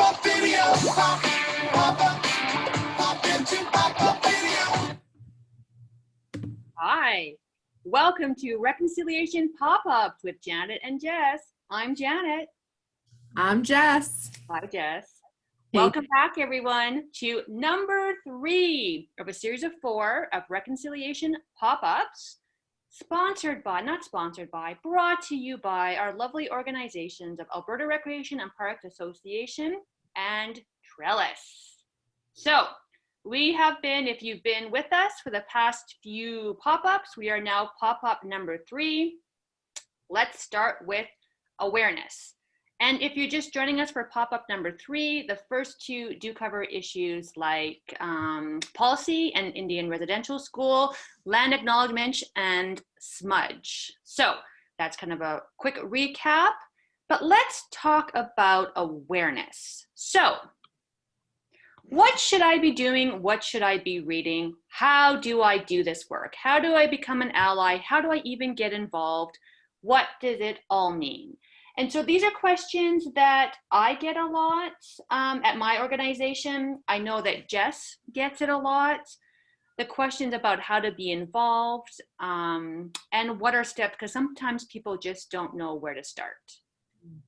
pop-up video. Pop into pop-up video. Hi, welcome to Reconciliation Pop-Ups with Janet and Jess. I'm Janet. I'm Jess. Hi, Jess. Hey. Welcome back, everyone, to number 3 of a series of 4 of Reconciliation Pop-Ups, brought to you by our lovely organizations of Alberta Recreation and Parks Association and Trellis. So, we have been, if you've been with us for the past few pop-ups, we are now pop-up number 3. Let's start with awareness. And if you're just joining us for pop-up number 3, the first 2 do cover issues like policy and Indian residential school, land acknowledgement, and smudge. So that's kind of a quick recap, but let's talk about awareness. So what should I be doing? What should I be reading? How do I do this work? How do I become an ally? How do I even get involved? What does it all mean? And so these are questions that I get a lot at my organization. I know that Jess gets it a lot. The questions about how to be involved and what are steps, because sometimes people just don't know where to start.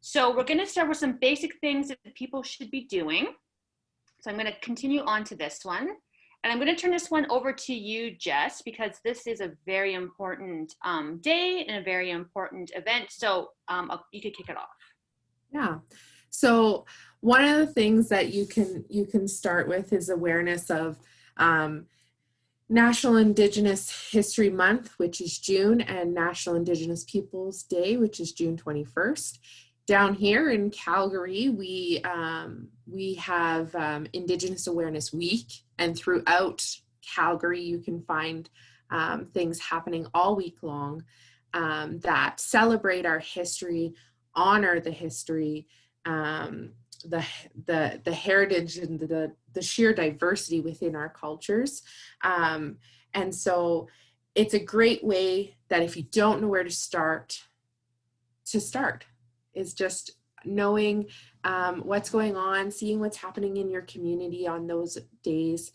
So we're going to start with some basic things that people should be doing. So I'm going to continue on to this one. And I'm going to turn this one over to you, Jess, because this is a very important day and a very important event. So you could kick it off. Yeah. So one of the things that you can start with is awareness of National Indigenous History Month, which is June, and National Indigenous Peoples Day, which is June 21st. Down here in Calgary, we have Indigenous Awareness Week, and throughout Calgary, you can find things happening all week long that celebrate our history, honor the history, the heritage, and the sheer diversity within our cultures. And so it's a great way that if you don't know where to start, is just knowing what's going on, seeing what's happening in your community on those days.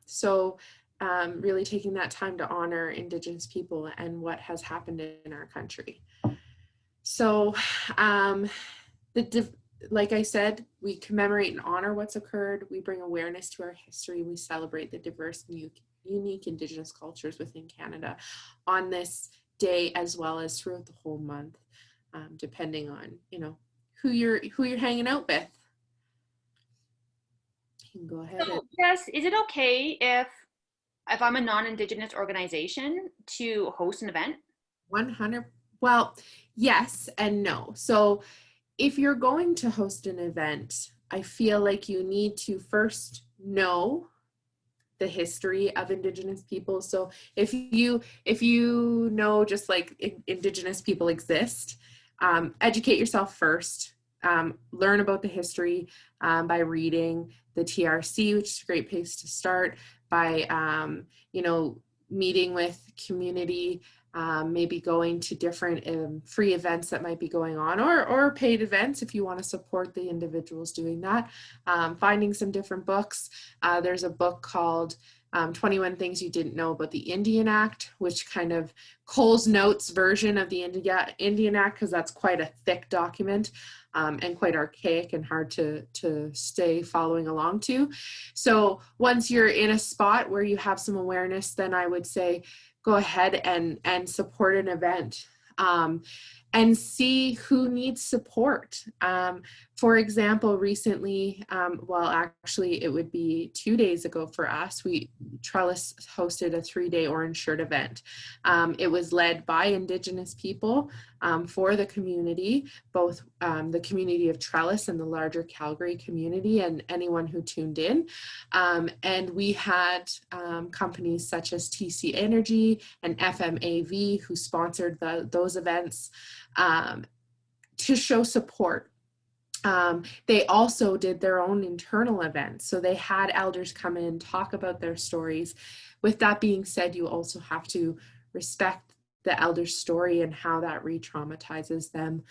So really taking that time to honor Indigenous people and what has happened in our country. So like I said, we commemorate and honor what's occurred. We bring awareness to our history. We celebrate the diverse and unique Indigenous cultures within Canada on this day, as well as throughout the whole month, depending on who you're hanging out with. You can go ahead. So, Jess, is it okay if I'm a non-Indigenous organization to host an event? 100. Well, yes and no. So if you're going to host an event, I feel like you need to first know the history of Indigenous people. So if you know just like Indigenous people exist, educate yourself first. Learn about the history by reading the TRC, which is a great place to start, by meeting with community, maybe going to different free events that might be going on, or paid events if you want to support the individuals doing that. Finding some different books. There's a book called 21 Things You Didn't Know About the Indian Act, which kind of Cole's Notes version of the Indian Act, because that's quite a thick document and quite archaic and hard to stay following along to. So once you're in a spot where you have some awareness, then I would say go ahead and support an event and see who needs support. For example, recently, actually it would be 2 days ago for us, Trellis hosted a 3-day Orange Shirt event. It was led by Indigenous people for the community, both the community of Trellis and the larger Calgary community, and anyone who tuned in. And we had companies such as TC Energy and FMAV who sponsored those events to show support. They also did their own internal events. So they had elders come in, talk about their stories. With that being said, you also have to respect the elder's story and how that re-traumatizes them.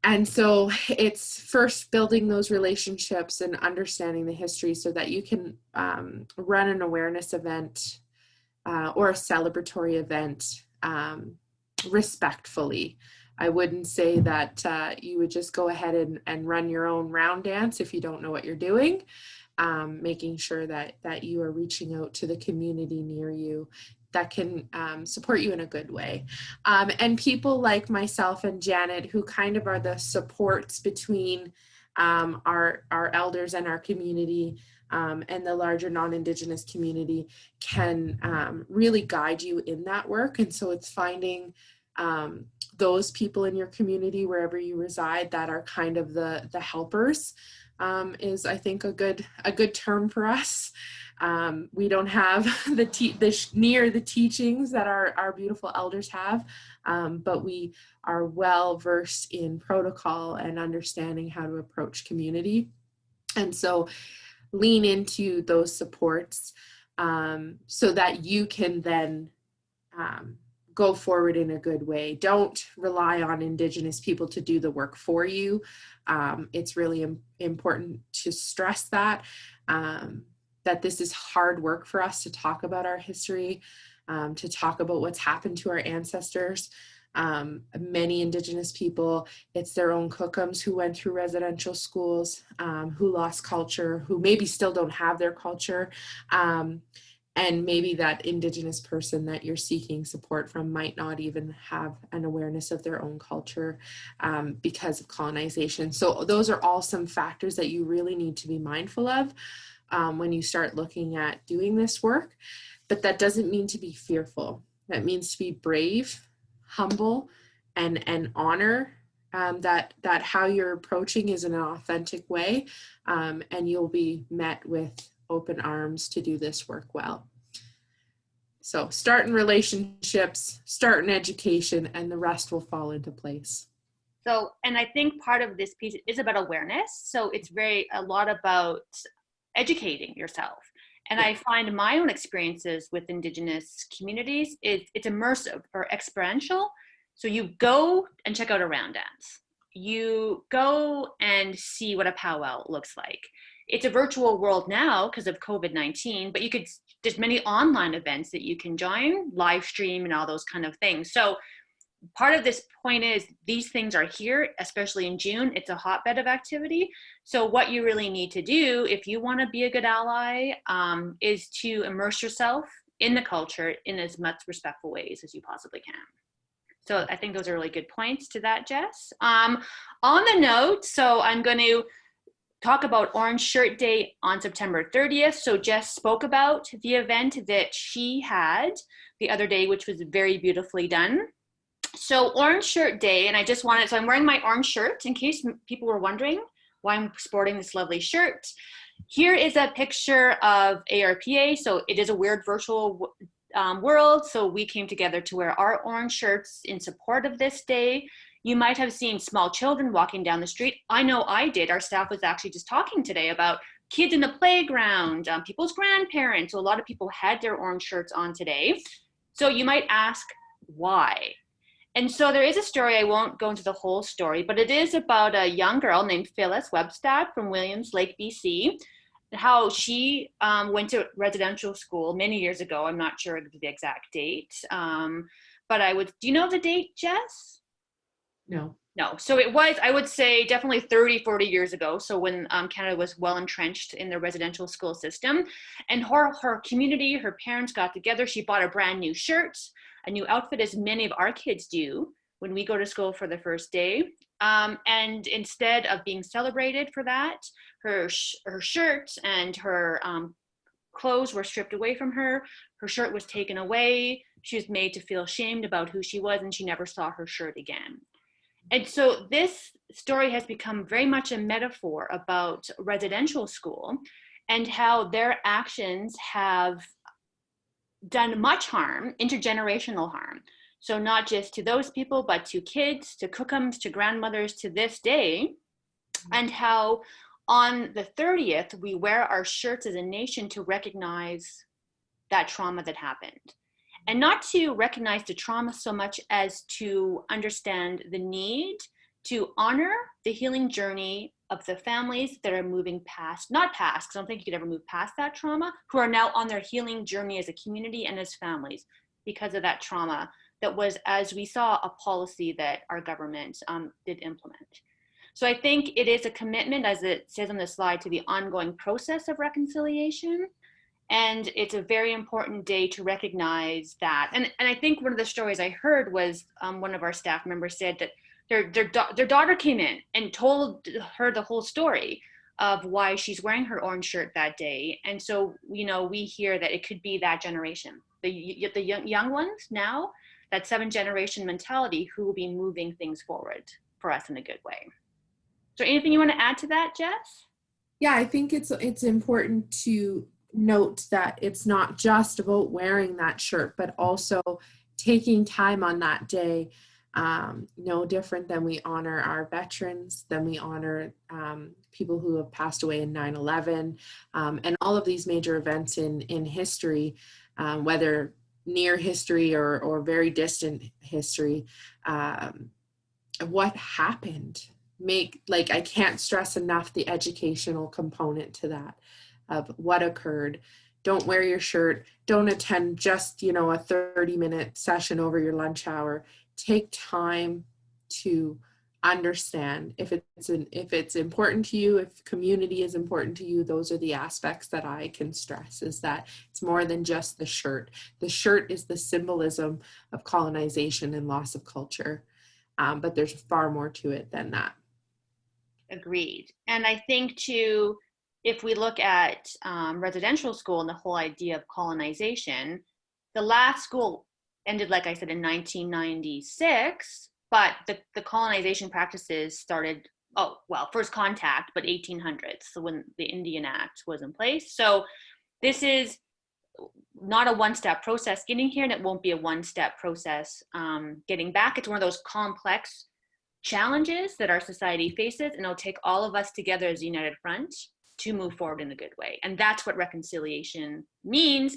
And so it's first building those relationships and understanding the history so that you can run an awareness event or a celebratory event respectfully. I wouldn't say that you would just go ahead and run your own round dance if you don't know what you're doing. Making sure that you are reaching out to the community near you that can support you in a good way. And people like myself and Janet, who kind of are the supports between our elders and our community and the larger non-Indigenous community, can really guide you in that work. And so it's finding those people in your community, wherever you reside, that are kind of the helpers, is, I think, a good term for us. We don't have near the teachings that our beautiful elders have, but we are well versed in protocol and understanding how to approach community. And so lean into those supports so that you can then go forward in a good way. Don't rely on Indigenous people to do the work for you. It's really important to stress that this is hard work for us to talk about our history, to talk about what's happened to our ancestors. Many Indigenous people, it's their own cookums who went through residential schools, who lost culture, who maybe still don't have their culture. And maybe that Indigenous person that you're seeking support from might not even have an awareness of their own culture because of colonization. So those are all some factors that you really need to be mindful of when you start looking at doing this work. But that doesn't mean to be fearful. That means to be brave, humble, and honor that how you're approaching is in an authentic way, and you'll be met with open arms to do this work well. So start in relationships, start in education, and the rest will fall into place. So, and I think part of this piece is about awareness. So it's a lot about educating yourself. And I find my own experiences with Indigenous communities it's immersive or experiential. So you go and check out a round dance. You go and see what a powwow looks like. It's a virtual world now because of COVID-19, but there's many online events that you can join, live stream and all those kind of things. So part of this point is these things are here, especially in June. It's a hotbed of activity. So what you really need to do if you want to be a good ally is to immerse yourself in the culture in as much respectful ways as you possibly can. So I think those are really good points to that, Jess. On the note, so I'm going to talk about Orange Shirt Day on September 30th. So Jess spoke about the event that she had the other day, which was very beautifully done. So Orange Shirt Day, and so I'm wearing my orange shirt in case people were wondering why I'm sporting this lovely shirt. Here is a picture of ARPA. So it is a weird virtual world. So we came together to wear our orange shirts in support of this day. You might have seen small children walking down the street. I know I did. Our staff was actually just talking today about kids in the playground, people's grandparents. So a lot of people had their orange shirts on today. So you might ask, why? And so there is a story, I won't go into the whole story, but it is about a young girl named Phyllis Webstad from Williams Lake, BC, how she went to residential school many years ago. I'm not sure the exact date, but do you know the date, Jess? No. No. So it was, I would say, definitely 30, 40 years ago. So when Canada was well entrenched in the residential school system, and her community, her parents got together. She bought a brand new shirt, a new outfit, as many of our kids do when we go to school for the first day. And instead of being celebrated for that, her shirt and her clothes were stripped away from her. Her shirt was taken away. She was made to feel ashamed about who she was, and she never saw her shirt again. And so this story has become very much a metaphor about residential school and how their actions have done much harm, intergenerational harm. So not just to those people, but to kids, to cookums, to grandmothers, to this day. And how on the 30th, we wear our shirts as a nation to recognize that trauma that happened. And not to recognize the trauma so much as to understand the need to honor the healing journey of the families that are moving past, not past, because I don't think you could ever move past that trauma, who are now on their healing journey as a community and as families because of that trauma that was, as we saw, a policy that our government did implement. So I think it is a commitment, as it says on the slide, to the ongoing process of reconciliation. And it's a very important day to recognize that. And I think one of the stories I heard was one of our staff members said that their daughter came in and told her the whole story of why she's wearing her orange shirt that day. And so, you know, we hear that it could be that generation, the young ones now, that 7th generation mentality who will be moving things forward for us in a good way. So anything you want to add to that, Jess? Yeah, I think it's important to note that it's not just about wearing that shirt, but also taking time on that day. No different than we honor our veterans, than we honor people who have passed away in 9/11, and all of these major events in history, whether near history or very distant history. What happened? I can't stress enough the educational component to that, of what occurred. Don't wear your shirt. Don't attend just, you know, a 30-minute session over your lunch hour. Take time to understand if it's important to you, if community is important to you. Those are the aspects that I can stress, is that it's more than just the shirt. The shirt is the symbolism of colonization and loss of culture, but there's far more to it than that. Agreed. And I think too, if we look at residential school and the whole idea of colonization, the last school ended, like I said, in 1996, but the colonization practices started, first contact, but 1800s, so when the Indian Act was in place. So this is not a one-step process getting here, and it won't be a one-step process getting back. It's one of those complex challenges that our society faces, and it'll take all of us together as a united front to move forward in a good way. And that's what reconciliation means.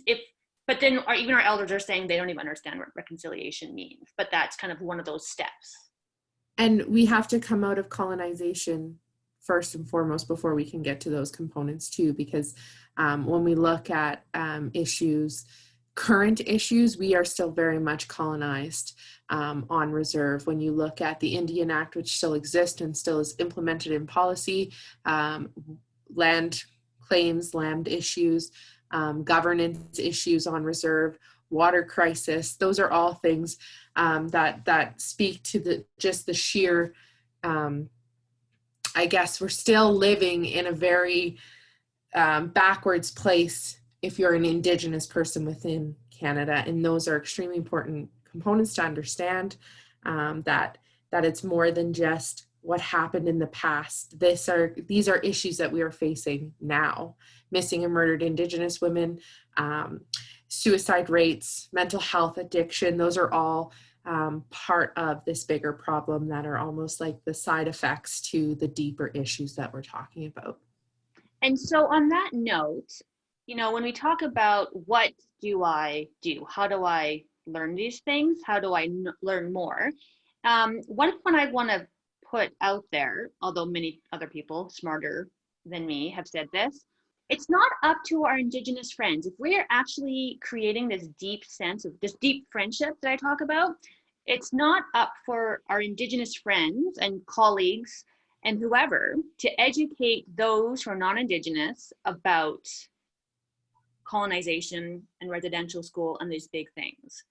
But then even our elders are saying they don't even understand what reconciliation means, but that's kind of one of those steps. And we have to come out of colonization first and foremost before we can get to those components too, because when we look at current issues, we are still very much colonized on reserve. When you look at the Indian Act, which still exists and still is implemented in policy, land claims, land issues, governance issues on reserve, water crisis, those are all things that speak to the sheer, I guess we're still living in a very backwards place if you're an Indigenous person within Canada. And those are extremely important components to understand, that it's more than just what happened in the past. These are issues that we are facing now. Missing and murdered Indigenous women, suicide rates, mental health, addiction, those are all part of this bigger problem that are almost like the side effects to the deeper issues that we're talking about. And so on that note, you know, when we talk about what do I do, how do I learn these things, how do I learn more, one point I want to put out there, although many other people smarter than me have said this, it's not up to our Indigenous friends. If we are actually creating this deep sense of this deep friendship that I talk about, it's not up for our Indigenous friends and colleagues and whoever to educate those who are non-Indigenous about colonization and residential school and these big things.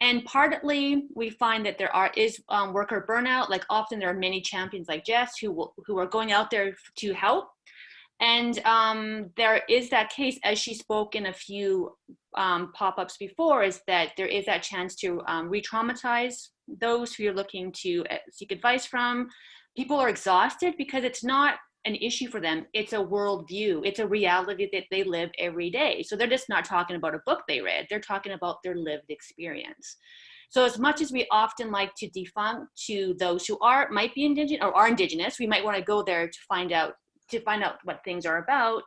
And partly we find that there is worker burnout. Like often there are many champions like Jess who are going out there to help. And there is that case, as she spoke in a few pop-ups before, is that there is that chance to re-traumatize those who you're looking to seek advice from. People are exhausted because it's not an issue for them. It's a worldview. It's a reality that they live every day. So they're just not talking about a book they read. They're talking about their lived experience. So as much as we often like to defund to those who might be Indigenous or are Indigenous, we might want to go there to find out what things are about.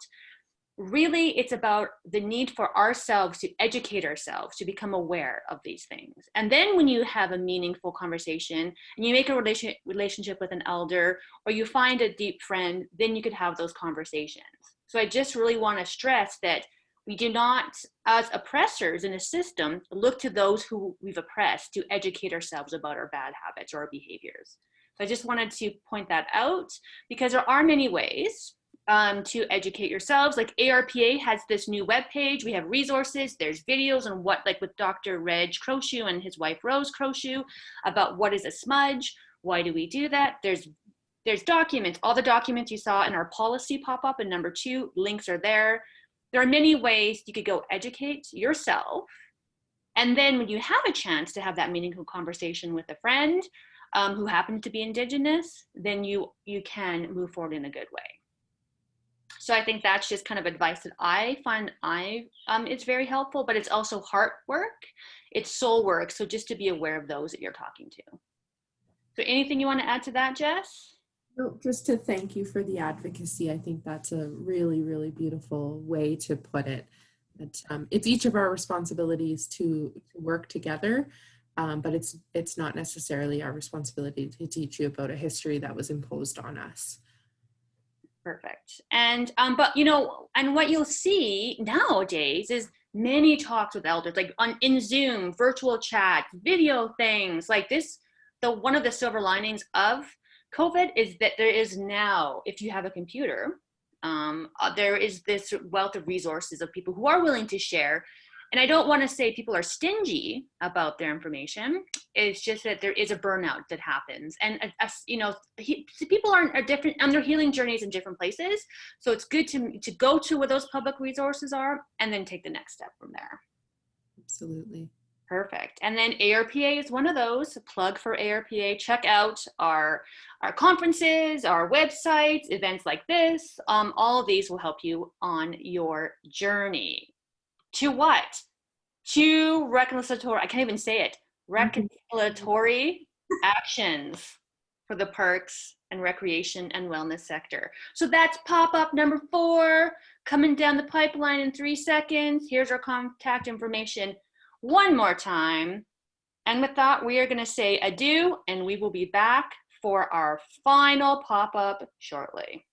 really it's about the need for ourselves to educate ourselves, to become aware of these things. And then when you have a meaningful conversation and you make a relationship with an elder, or you find a deep friend, then you could have those conversations. So I just really want to stress that we do not, as oppressors in a system, look to those who we've oppressed to educate ourselves about our bad habits or our behaviors. So I just wanted to point that out, because there are many ways to educate yourselves. Like ARPA has this new webpage. We have resources. There's videos on what, like with Dr. Reg Crochew and his wife Rose Crochew, about what is a smudge, why do we do that. There's documents, all the documents you saw in our policy pop-up in number 2, links are there. There are many ways you could go educate yourself. And then when you have a chance to have that meaningful conversation with a friend who happens to be Indigenous, then you can move forward in a good way. So I think that's just kind of advice that I find it's very helpful, but it's also heart work, it's soul work. So just to be aware of those that you're talking to. So anything you want to add to that, Jess? No, just to thank you for the advocacy. I think that's a really, really beautiful way to put it. That it's each of our responsibilities to work together, but it's not necessarily our responsibility to teach you about a history that was imposed on us. Perfect. And but you know, and what you'll see nowadays is many talks with elders, like in Zoom, virtual chat, video things like this. One of the silver linings of COVID is that there is now, if you have a computer, there is this wealth of resources of people who are willing to share. And I don't want to say people are stingy about their information. It's just that there is a burnout that happens. And, you know, people are different on their healing journeys in different places. So it's good to go to where those public resources are and then take the next step from there. Absolutely. Perfect. And then ARPA is one of those. Plug for ARPA. Check out our conferences, our websites, events like this. All of these will help you on your journey. To what? To reconciliatory, I can't even say it, reconciliatory actions for the parks and recreation and wellness sector. So that's pop-up number 4, coming down the pipeline in 3 seconds. Here's our contact information one more time. And with that, we are going to say adieu, and we will be back for our final pop-up shortly.